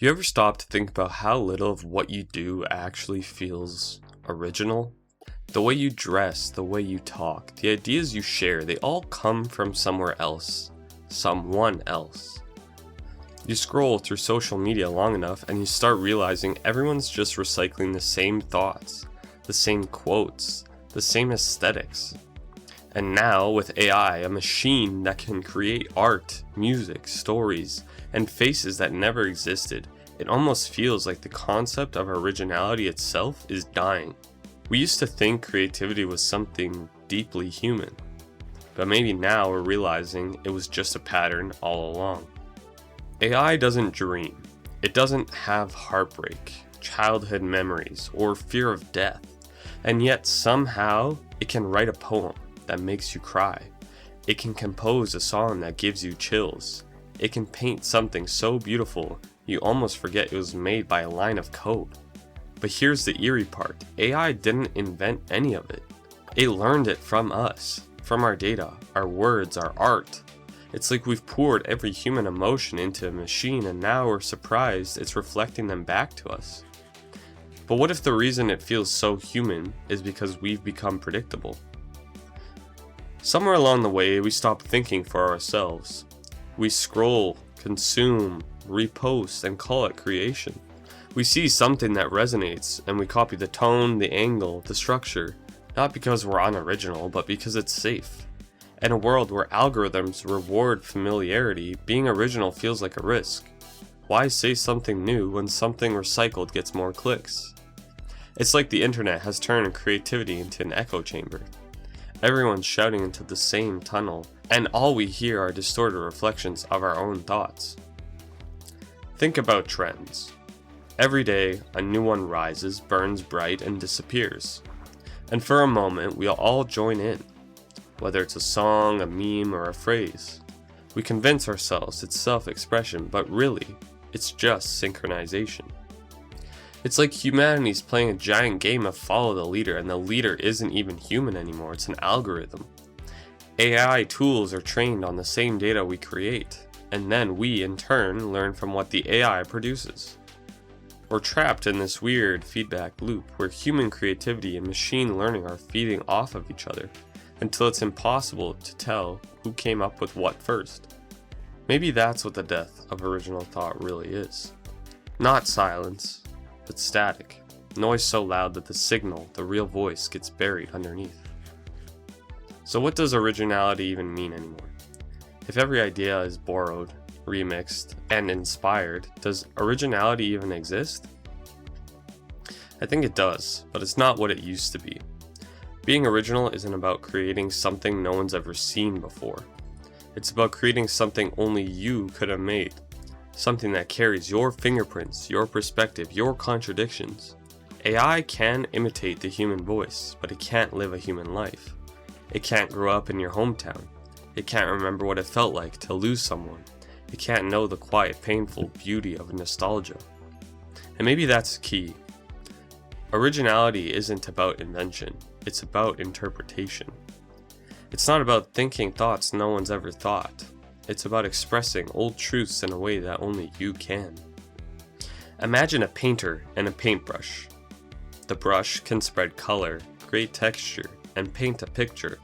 You ever stop to think about how little of what you do actually feels original? The way you dress, the way you talk, the ideas you share, they all come from somewhere else. Someone else. You scroll through social media long enough and you start realizing everyone's just recycling the same thoughts, the same quotes, the same aesthetics. And now with AI, a machine that can create art, music, stories, and faces that never existed, it almost feels like the concept of originality itself is dying. We used to think creativity was something deeply human, but maybe now we're realizing it was just a pattern all along. AI doesn't dream. It doesn't have heartbreak, childhood memories, or fear of death, and yet somehow it can write a poem that makes you cry. It can compose a song that gives you chills. It can paint something so beautiful you almost forget it was made by a line of code. But here's the eerie part. AI didn't invent any of it. It learned it from us, from our data, our words, our art. It's like we've poured every human emotion into a machine and now we're surprised it's reflecting them back to us. But what if the reason it feels so human is because we've become predictable? Somewhere along the way, we stop thinking for ourselves. We scroll, consume, repost, and call it creation. We see something that resonates, and we copy the tone, the angle, the structure, not because we're unoriginal, but because it's safe. In a world where algorithms reward familiarity, being original feels like a risk. Why say something new when something recycled gets more clicks? It's like the internet has turned creativity into an echo chamber. Everyone's shouting into the same tunnel, and all we hear are distorted reflections of our own thoughts. Think about trends. Every day, a new one rises, burns bright, and disappears. And for a moment, we'll all join in. Whether it's a song, a meme, or a phrase. We convince ourselves it's self-expression, but really, it's just synchronization. It's like humanity's playing a giant game of follow the leader, and the leader isn't even human anymore, it's an algorithm. AI tools are trained on the same data we create, and then we, in turn, learn from what the AI produces. We're trapped in this weird feedback loop where human creativity and machine learning are feeding off of each other, until it's impossible to tell who came up with what first. Maybe that's what the death of original thought really is. Not silence, but static, noise so loud that the signal, the real voice, gets buried underneath. So what does originality even mean anymore? If every idea is borrowed, remixed, and inspired, does originality even exist? I think it does, but it's not what it used to be. Being original isn't about creating something no one's ever seen before. It's about creating something only you could have made. Something that carries your fingerprints, your perspective, your contradictions. AI can imitate the human voice, but it can't live a human life. It can't grow up in your hometown. It can't remember what it felt like to lose someone. It can't know the quiet, painful beauty of nostalgia. And maybe that's key. Originality isn't about invention, it's about interpretation. It's not about thinking thoughts no one's ever thought. It's about expressing old truths in a way that only you can. Imagine a painter and a paintbrush. The brush can spread color, create texture, and paint a picture,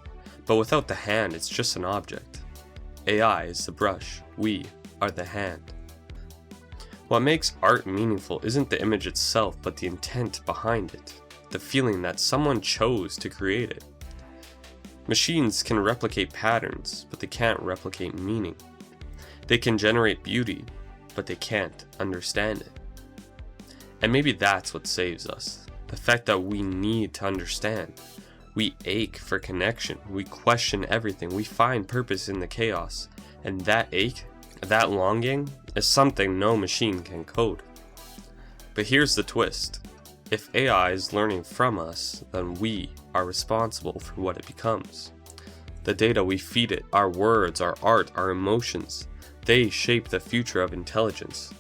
but without the hand, it's just an object. AI is the brush, we are the hand. What makes art meaningful isn't the image itself, but the intent behind it, the feeling that someone chose to create it. Machines can replicate patterns, but they can't replicate meaning. They can generate beauty, but they can't understand it. And maybe that's what saves us. The fact that we need to understand. We ache for connection. We question everything. We find purpose in the chaos. And that ache, that longing, is something no machine can code. But here's the twist. If AI is learning from us, then we are responsible for what it becomes. The data we feed it, our words, our art, our emotions, they shape the future of intelligence.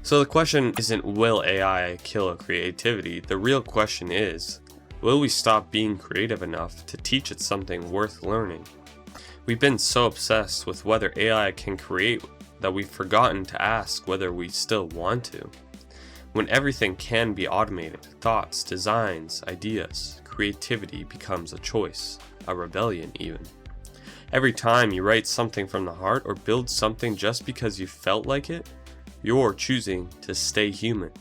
So the question isn't will AI kill creativity, the real question is, will we stop being creative enough to teach it something worth learning? We've been so obsessed with whether AI can create that we've forgotten to ask whether we still want to. When everything can be automated, thoughts, designs, ideas, creativity becomes a choice, a rebellion even. Every time you write something from the heart or build something just because you felt like it, you're choosing to stay human.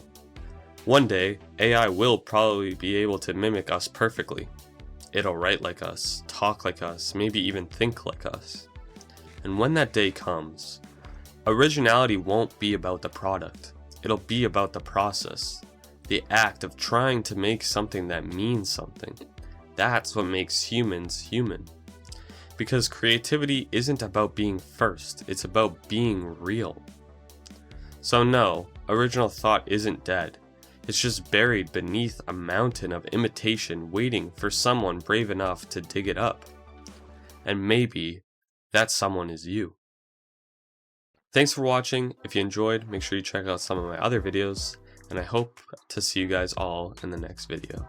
One day, AI will probably be able to mimic us perfectly. It'll write like us, talk like us, maybe even think like us. And when that day comes, originality won't be about the product. It'll be about the process, the act of trying to make something that means something. That's what makes humans human. Because creativity isn't about being first, it's about being real. So no, original thought isn't dead. It's just buried beneath a mountain of imitation waiting for someone brave enough to dig it up. And maybe that someone is you. Thanks for watching. If you enjoyed, make sure you check out some of my other videos, and I hope to see you guys all in the next video.